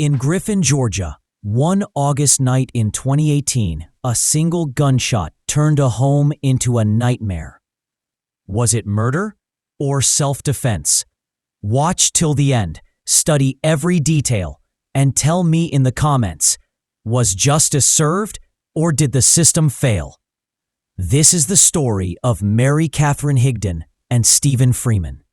In Griffin, Georgia, one August night in 2018, a single gunshot turned a home into a nightmare. Was it murder or self-defense? Watch till the end, study every detail, and tell me in the comments, was justice served or did the system fail? This is the story of Mary Katherine Higdon and Stephen Freeman.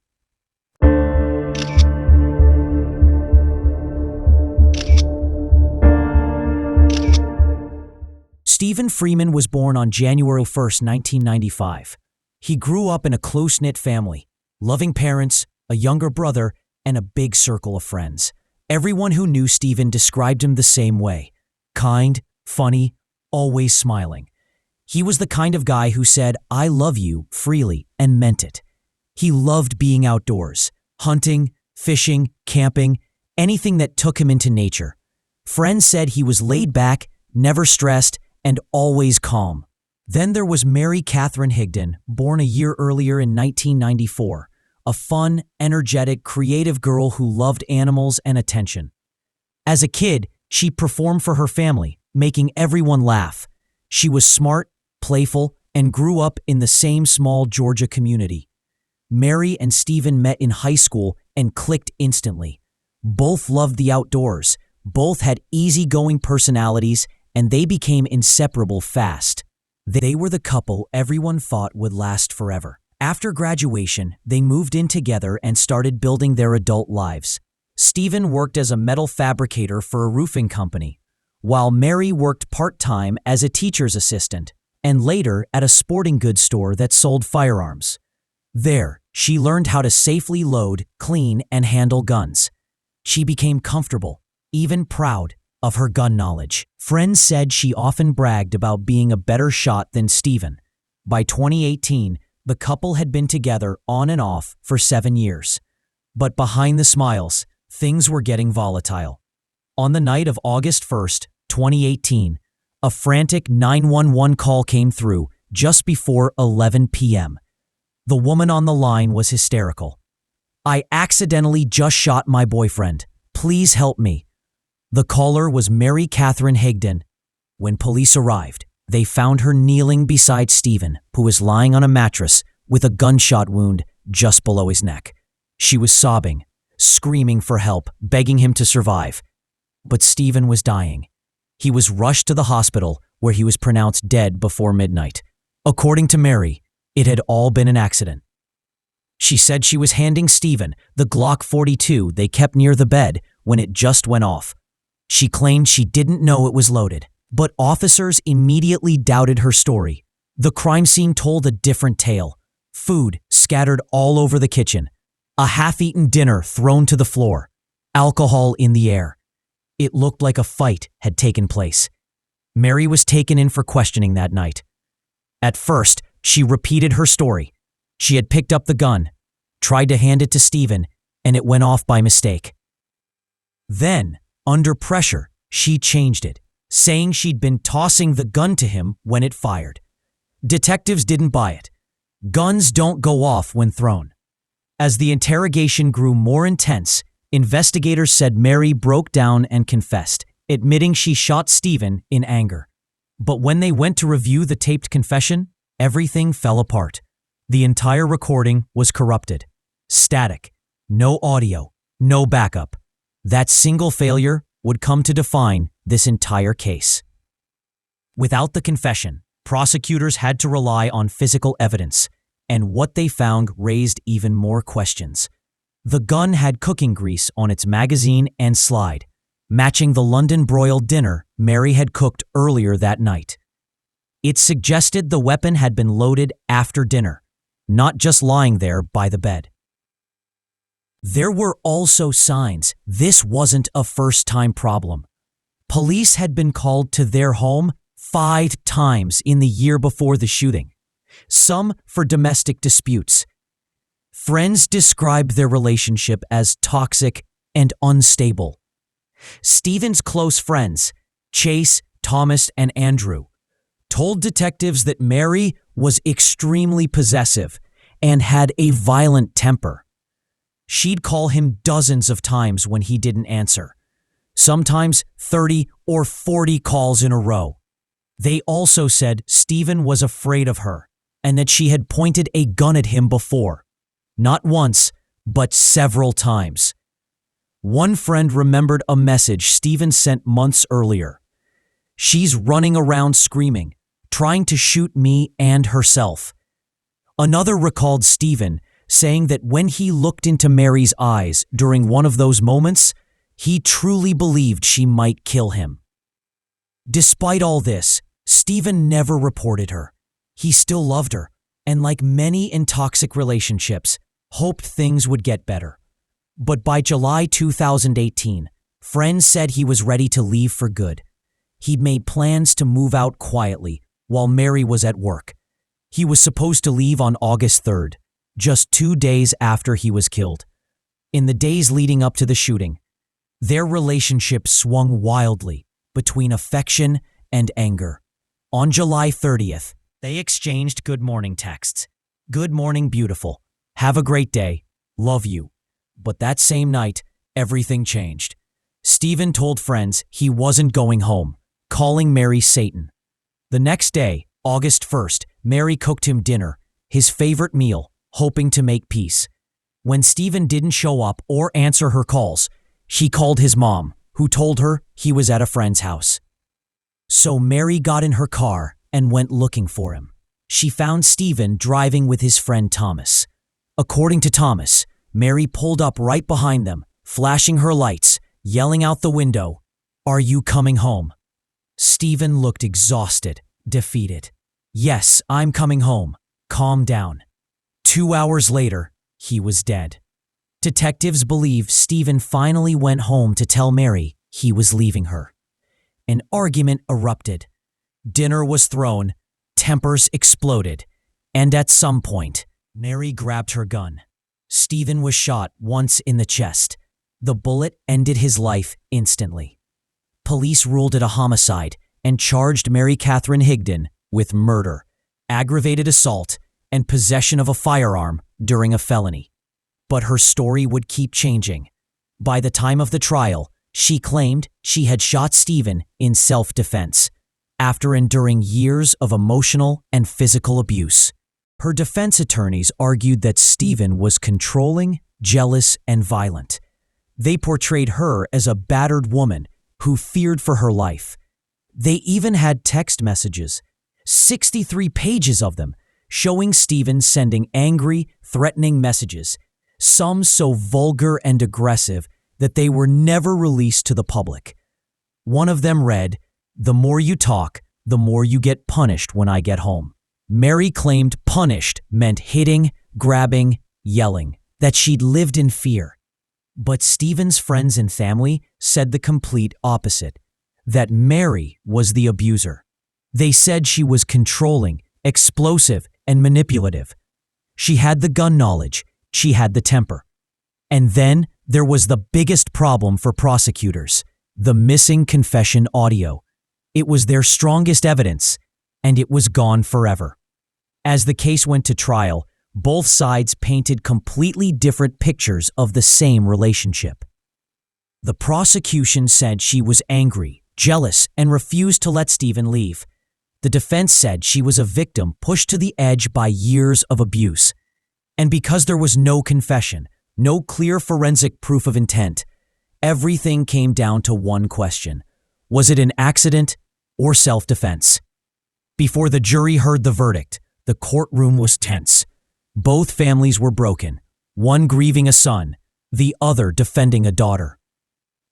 Stephen Freeman was born on January 1, 1995. He grew up in a close-knit family, loving parents, a younger brother, and a big circle of friends. Everyone who knew Stephen described him the same way: kind, funny, always smiling. He was the kind of guy who said, "I love you," freely, and meant it. He loved being outdoors, hunting, fishing, camping, anything that took him into nature. Friends said he was laid back, never stressed, and always calm. Then there was Mary Katherine Higdon, born a year earlier in 1994, a fun, energetic, creative girl who loved animals and attention. As a kid, she performed for her family, making everyone laugh. She was smart, playful, and grew up in the same small Georgia community. Mary and Stephen met in high school and clicked instantly. Both loved the outdoors, both had easygoing personalities, and they became inseparable fast. They were the couple everyone thought would last forever. After graduation, they moved in together and started building their adult lives. Stephen worked as a metal fabricator for a roofing company, while Mary worked part-time as a teacher's assistant, and later at a sporting goods store that sold firearms. There, she learned how to safely load, clean, and handle guns. She became comfortable, even proud, of her gun knowledge. Friends said she often bragged about being a better shot than Stephen. By 2018, the couple had been together on and off for 7 years. But behind the smiles, things were getting volatile. On the night of August 1st, 2018, a frantic 911 call came through just before 11 p.m. The woman on the line was hysterical. "I accidentally just shot my boyfriend. Please help me." The caller was Mary Katherine Higdon. When police arrived, they found her kneeling beside Stephen, who was lying on a mattress with a gunshot wound just below his neck. She was sobbing, screaming for help, begging him to survive. But Stephen was dying. He was rushed to the hospital, where he was pronounced dead before midnight. According to Mary, it had all been an accident. She said she was handing Stephen the Glock 42 they kept near the bed when it just went off. She claimed she didn't know it was loaded, but officers immediately doubted her story. The crime scene told a different tale. Food scattered all over the kitchen, a half-eaten dinner thrown to the floor, alcohol in the air. It looked like a fight had taken place. Mary was taken in for questioning that night. At first, she repeated her story. She had picked up the gun, tried to hand it to Stephen, and it went off by mistake. Then, under pressure, she changed it, saying she'd been tossing the gun to him when it fired. Detectives didn't buy it. Guns don't go off when thrown. As the interrogation grew more intense, investigators said Mary broke down and confessed, admitting she shot Stephen in anger. But when they went to review the taped confession, everything fell apart. The entire recording was corrupted. Static. No audio. No backup. That single failure would come to define this entire case. Without the confession, prosecutors had to rely on physical evidence, and what they found raised even more questions. The gun had cooking grease on its magazine and slide, matching the London broiled dinner Mary had cooked earlier that night. It suggested the weapon had been loaded after dinner, not just lying there by the bed. There were also signs this wasn't a first-time problem. Police had been called to their home 5 times in the year before the shooting, some for domestic disputes. Friends described their relationship as toxic and unstable. Stephen's close friends, Chase, Thomas, and Andrew, told detectives that Mary was extremely possessive and had a violent temper. She'd call him dozens of times when he didn't answer. sometimes 30 or 40 calls in a row. They also said Stephen was afraid of her and that she had pointed a gun at him before, not once, but several times. One friend remembered a message Stephen sent months earlier. "She's running around screaming, trying to shoot me and herself." Another recalled Stephen saying that when he looked into Mary's eyes during one of those moments, he truly believed she might kill him. Despite all this, Stephen never reported her. He still loved her, and like many in toxic relationships, hoped things would get better. But by July 2018, friends said he was ready to leave for good. He'd made plans to move out quietly while Mary was at work. He was supposed to leave on August 3rd, just 2 days after he was killed. In the days leading up to the shooting, their relationship swung wildly between affection and anger. On July 30th, they exchanged good morning texts. "Good morning, beautiful. Have a great day. Love you." But that same night, everything changed. Stephen told friends he wasn't going home, calling Mary Satan. The next day, August 1st, Mary cooked him dinner, his favorite meal, hoping to make peace. When Stephen didn't show up or answer her calls, she called his mom, who told her he was at a friend's house. So Mary got in her car and went looking for him. She found Stephen driving with his friend Thomas. According to Thomas, Mary pulled up right behind them, flashing her lights, yelling out the window, "Are you coming home?" Stephen looked exhausted, defeated. "Yes, I'm coming home. Calm down." 2 hours later, he was dead. Detectives believe Stephen finally went home to tell Mary he was leaving her. An argument erupted. Dinner was thrown, tempers exploded, and at some point, Mary grabbed her gun. Stephen was shot once in the chest. The bullet ended his life instantly. Police ruled it a homicide and charged Mary Katherine Higdon with murder, aggravated assault, and possession of a firearm during a felony. But her story would keep changing. By the time of the trial, she claimed she had shot Stephen in self-defense after enduring years of emotional and physical abuse. Her defense attorneys argued that Stephen was controlling, jealous, and violent. They portrayed her as a battered woman who feared for her life. They even had text messages, 63 pages of them, showing Stephen sending angry, threatening messages, some so vulgar and aggressive that they were never released to the public. One of them read, "The more you talk, the more you get punished when I get home." Mary claimed punished meant hitting, grabbing, yelling, that she'd lived in fear. But Stephen's friends and family said the complete opposite, that Mary was the abuser. They said she was controlling, explosive, and manipulative. She had the gun knowledge, she had the temper. And then there was the biggest problem for prosecutors, the missing confession audio. It was their strongest evidence, and it was gone forever. As the case went to trial, both sides painted completely different pictures of the same relationship. The prosecution said she was angry, jealous, and refused to let Stephen leave. The defense said she was a victim pushed to the edge by years of abuse. And because there was no confession, no clear forensic proof of intent, everything came down to one question. Was it an accident or self-defense? Before the jury heard the verdict, the courtroom was tense. Both families were broken, one grieving a son, the other defending a daughter.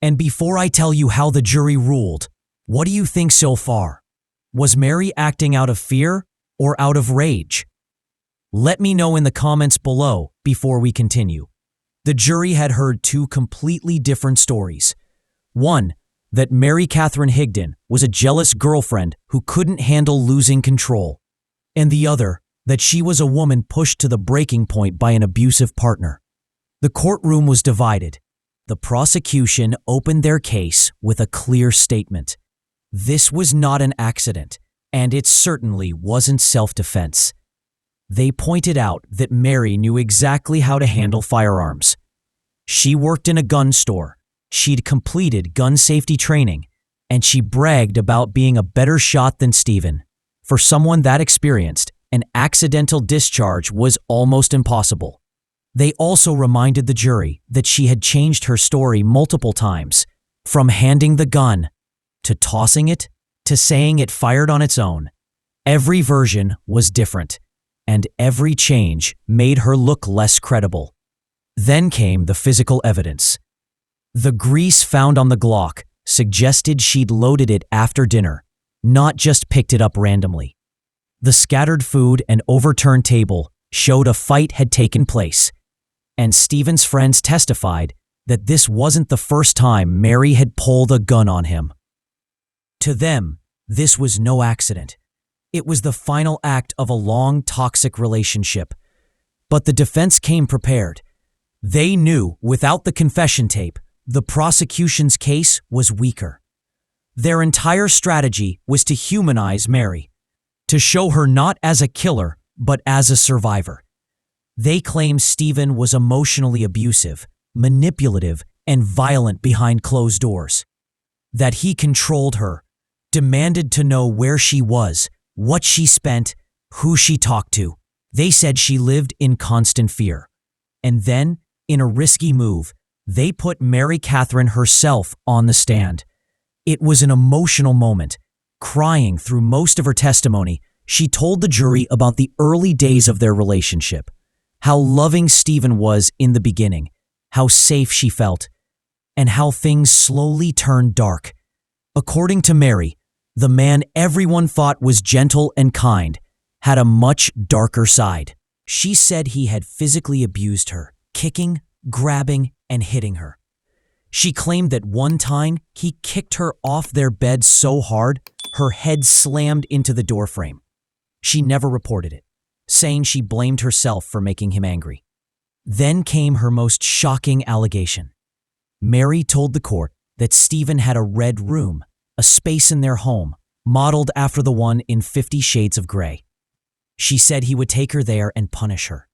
And before I tell you how the jury ruled, what do you think so far? Was Mary acting out of fear or out of rage? Let me know in the comments below before we continue. The jury had heard two completely different stories. One, that Mary Katherine Higdon was a jealous girlfriend who couldn't handle losing control. And the other, that she was a woman pushed to the breaking point by an abusive partner. The courtroom was divided. The prosecution opened their case with a clear statement. This was not an accident, and it certainly wasn't self-defense. They pointed out that Mary knew exactly how to handle firearms. She worked in a gun store. She'd completed gun safety training, and she bragged about being a better shot than Stephen. For someone that experienced, an accidental discharge was almost impossible. They also reminded the jury that she had changed her story multiple times, from handing the gun, to tossing it, to saying it fired on its own. Every version was different, and every change made her look less credible. Then came the physical evidence. The grease found on the Glock suggested she'd loaded it after dinner, not just picked it up randomly. The scattered food and overturned table showed a fight had taken place, and Stephen's friends testified that this wasn't the first time Mary had pulled a gun on him. To them, this was no accident. It was the final act of a long, toxic relationship. But the defense came prepared. They knew, without the confession tape, the prosecution's case was weaker. Their entire strategy was to humanize Mary, to show her not as a killer, but as a survivor. They claimed Stephen was emotionally abusive, manipulative, and violent behind closed doors. That he controlled her, demanded to know where she was, what she spent, who she talked to. They said she lived in constant fear. And then, in a risky move, they put Mary Katherine herself on the stand. It was an emotional moment. Crying through most of her testimony, she told the jury about the early days of their relationship, how loving Stephen was in the beginning, how safe she felt, and how things slowly turned dark. According to Mary, the man everyone thought was gentle and kind had a much darker side. She said he had physically abused her, kicking, grabbing, and hitting her. She claimed that one time he kicked her off their bed so hard her head slammed into the doorframe. She never reported it, saying she blamed herself for making him angry. Then came her most shocking allegation. Mary told the court that Stephen had a red room, a space in their home, modeled after the one in 50 Shades of Grey. She said he would take her there and punish her.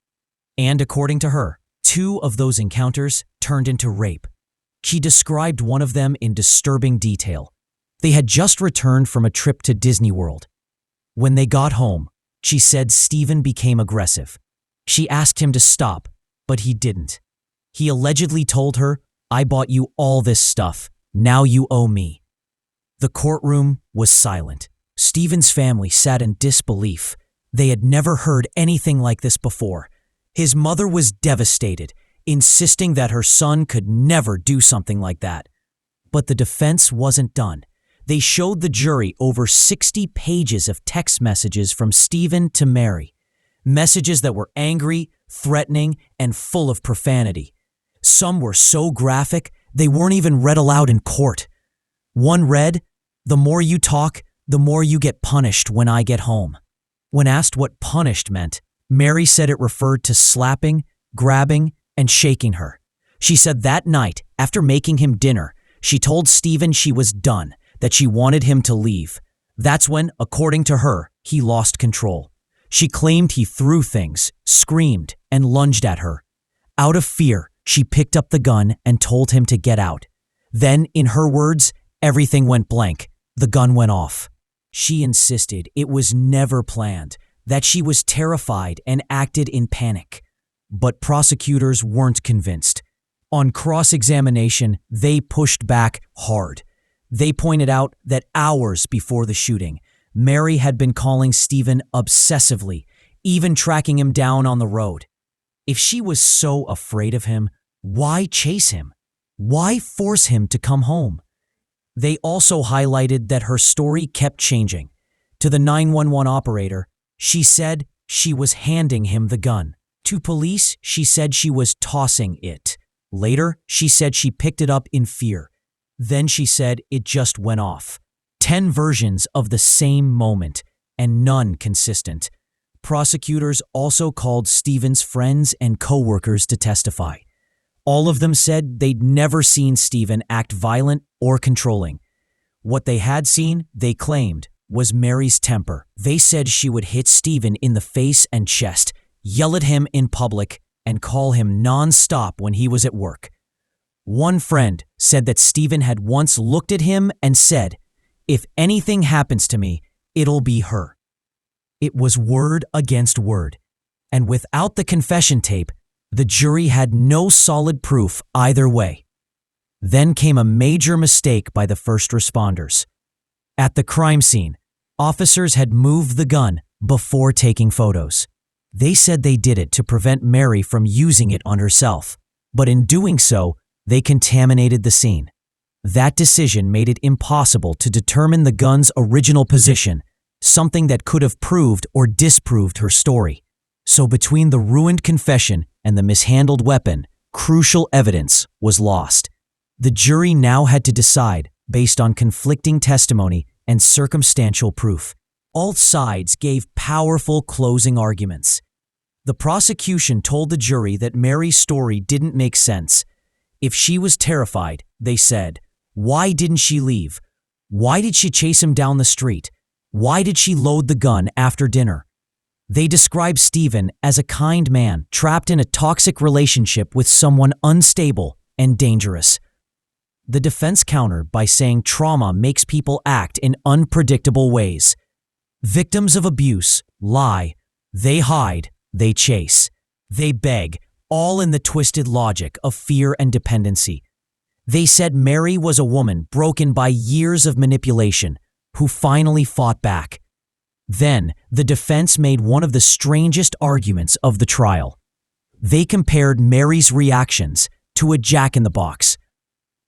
And according to her, 2 of those encounters turned into rape. She described one of them in disturbing detail. They had just returned from a trip to Disney World. When they got home, she said Stephen became aggressive. She asked him to stop, but he didn't. He allegedly told her, "I bought you all this stuff. Now you owe me." The courtroom was silent. Stephen's family sat in disbelief. They had never heard anything like this before. His mother was devastated, insisting that her son could never do something like that. But the defense wasn't done. They showed the jury over 60 pages of text messages from Stephen to Mary. Messages that were angry, threatening, and full of profanity. Some were so graphic, they weren't even read aloud in court. One read, "The more you talk, the more you get punished when I get home." When asked what punished meant, Mary said it referred to slapping, grabbing, and shaking her. She said that night, after making him dinner, she told Stephen she was done, that she wanted him to leave. That's when, according to her, he lost control. She claimed he threw things, screamed, and lunged at her. Out of fear, she picked up the gun and told him to get out. Then, in her words, everything went blank. The gun went off. She insisted it was never planned, that she was terrified and acted in panic. But prosecutors weren't convinced. On cross-examination, they pushed back hard. They pointed out that hours before the shooting, Mary had been calling Stephen obsessively, even tracking him down on the road. If she was so afraid of him, why chase him? Why force him to come home? They also highlighted that her story kept changing. To the 911 operator, she said she was handing him the gun. To police, she said she was tossing it. Later, she said she picked it up in fear. Then she said it just went off. 10 versions of the same moment, and none consistent. Prosecutors also called Stephen's friends and co-workers to testify. All of them said they'd never seen Stephen act violent or controlling. What they had seen, they claimed, was Mary's temper. They said she would hit Stephen in the face and chest, yell at him in public, and call him non-stop when he was at work. One friend said that Stephen had once looked at him and said, "If anything happens to me, it'll be her." It was word against word, and without the confession tape, the jury had no solid proof either way. Then came a major mistake by the first responders. At the crime scene, officers had moved the gun before taking photos. They said they did it to prevent Mary from using it on herself, but in doing so, they contaminated the scene. That decision made it impossible to determine the gun's original position, something that could have proved or disproved her story. So between the ruined confession and the mishandled weapon, crucial evidence was lost. The jury now had to decide based on conflicting testimony and circumstantial proof. All sides gave powerful closing arguments. The prosecution told the jury that Mary's story didn't make sense. If she was terrified, they said, why didn't she leave? Why did she chase him down the street? Why did she load the gun after dinner? They described Stephen as a kind man trapped in a toxic relationship with someone unstable and dangerous. The defense countered by saying trauma makes people act in unpredictable ways. Victims of abuse lie, they hide, they chase, they beg, all in the twisted logic of fear and dependency. They said Mary was a woman broken by years of manipulation who finally fought back. Then, the defense made one of the strangest arguments of the trial. They compared Mary's reactions to a jack-in-the-box.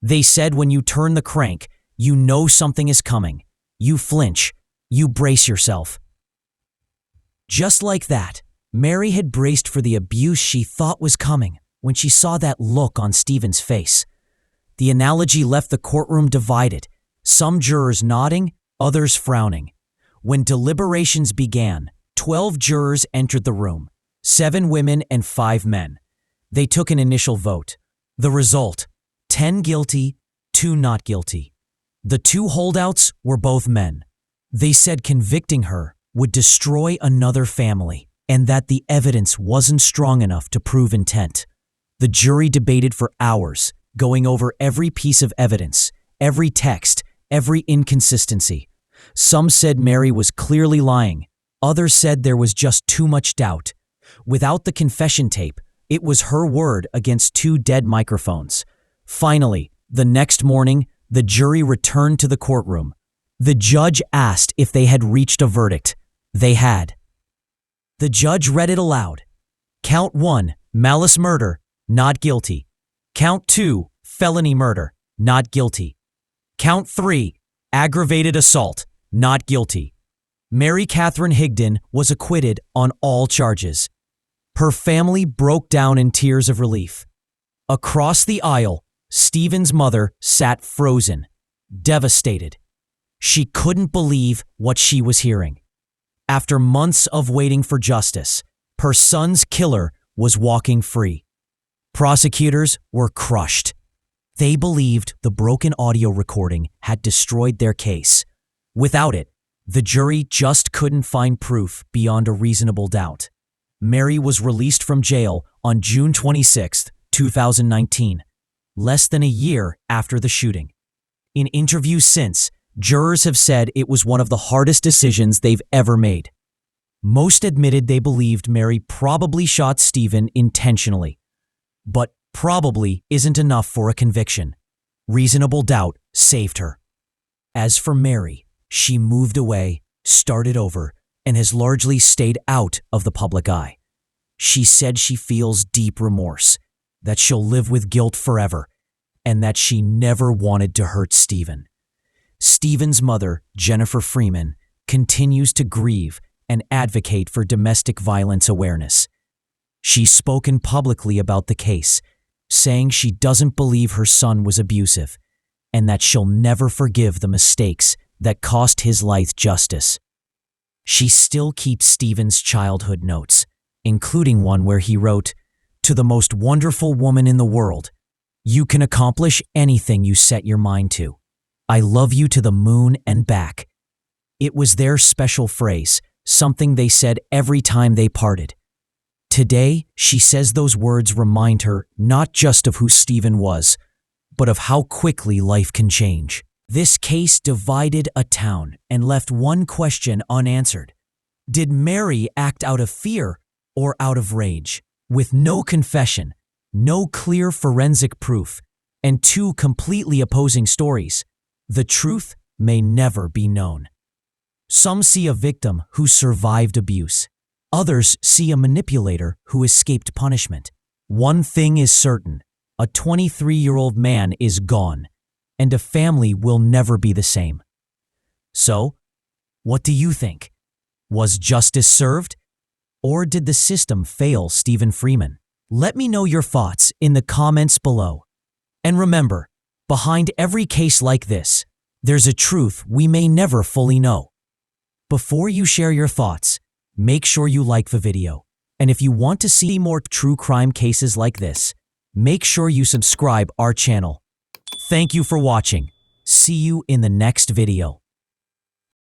They said when you turn the crank, you know something is coming. You flinch. You brace yourself. Just like that, Mary had braced for the abuse she thought was coming when she saw that look on Stephen's face. The analogy left the courtroom divided, some jurors nodding, others frowning. When deliberations began, 12 jurors entered the room, 7 women and 5 men. They took an initial vote. The result, 10 guilty, 2 not guilty. The 2 holdouts were both men. They said convicting her would destroy another family and that the evidence wasn't strong enough to prove intent. The jury debated for hours, going over every piece of evidence, every text, every inconsistency. Some said Mary was clearly lying. Others said there was just too much doubt. Without the confession tape, it was her word against 2 dead microphones. Finally, the next morning, the jury returned to the courtroom. The judge asked if they had reached a verdict. They had. The judge read it aloud. Count 1, malice murder, not guilty. Count 2, felony murder, not guilty. Count 3, aggravated assault, not guilty. Mary Katherine Higdon was acquitted on all charges. Her family broke down in tears of relief. Across the aisle, Stephen's mother sat frozen, devastated. She couldn't believe what she was hearing. After months of waiting for justice, her son's killer was walking free. Prosecutors were crushed. They believed the broken audio recording had destroyed their case. Without it, the jury just couldn't find proof beyond a reasonable doubt. Mary was released from jail on June 26, 2019, less than a year after the shooting. In interviews since, jurors have said it was one of the hardest decisions they've ever made. Most admitted they believed Mary probably shot Stephen intentionally. But probably isn't enough for a conviction. Reasonable doubt saved her. As for Mary, she moved away, started over, and has largely stayed out of the public eye. She said she feels deep remorse, that she'll live with guilt forever, and that she never wanted to hurt Stephen. Stephen's mother, Jennifer Freeman, continues to grieve and advocate for domestic violence awareness. She's spoken publicly about the case, saying she doesn't believe her son was abusive and that she'll never forgive the mistakes that cost his life justice. She still keeps Stephen's childhood notes, including one where he wrote, "To the most wonderful woman in the world, you can accomplish anything you set your mind to. I love you to the moon and back." It was their special phrase, something they said every time they parted. Today, she says those words remind her not just of who Stephen was, but of how quickly life can change. This case divided a town and left one question unanswered. Did Mary act out of fear or out of rage? With no confession, no clear forensic proof, and two completely opposing stories, the truth may never be known. Some see a victim who survived abuse. Others see a manipulator who escaped punishment. One thing is certain: a 23-year-old man is gone, and a family will never be the same. So, what do you think? Was justice served? Or did the system fail Stephen Freeman? Let me know your thoughts in the comments below. And remember, behind every case like this, there's a truth we may never fully know. Before you share your thoughts, make sure you like the video. And if you want to see more true crime cases like this, make sure you subscribe our channel. Thank you for watching. See you in the next video.